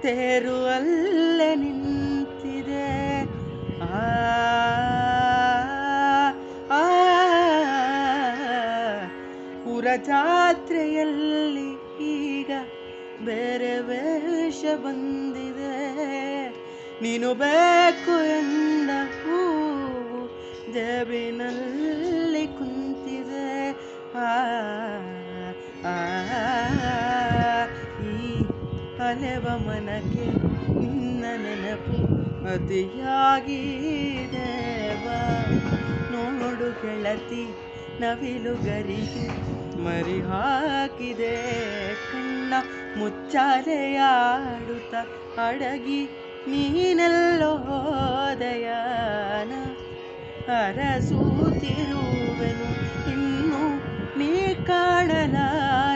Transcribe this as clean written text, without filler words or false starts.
ತೇರು ಅಲ್ಲೇ ನಿಂತಿದೆ. ಆ ಆ ಊರ ಜಾತ್ರೆಯಲ್ಲಿ ಈಗ ಬೇರೆ ವೇಷ ಬಂದಿದೆ. ನೀನು ಬೇಕು ಎಂದ ಹೂವು ಜೇಬಿನಲ್ಲಿ ಕುಂತಿದೆ. ಆ ಆ ಈ ಅಲೆವ ಮನಕ್ಕೆ ನಿನ್ನ ನೆನಪು ಅತಿಯಾಗಿದೆ. ಬಾ ನೋಡು ಗೆಳತಿ, ನವಿಲುಗರಿಗೆ ಮರಿ ಹಾಕಿದೆ. ಕಣ್ಣ ಮುಚ್ಚಾಲೆಯಾಡುತ್ತ ಅಡಗಿ ನೀನೆಲ್ಲೋ ಹೋದೆಯಾನ. ಅರಸೂತಿರುವೆನು ಇನ್ನು ನೀ ಕಾಣಲಾರೆ.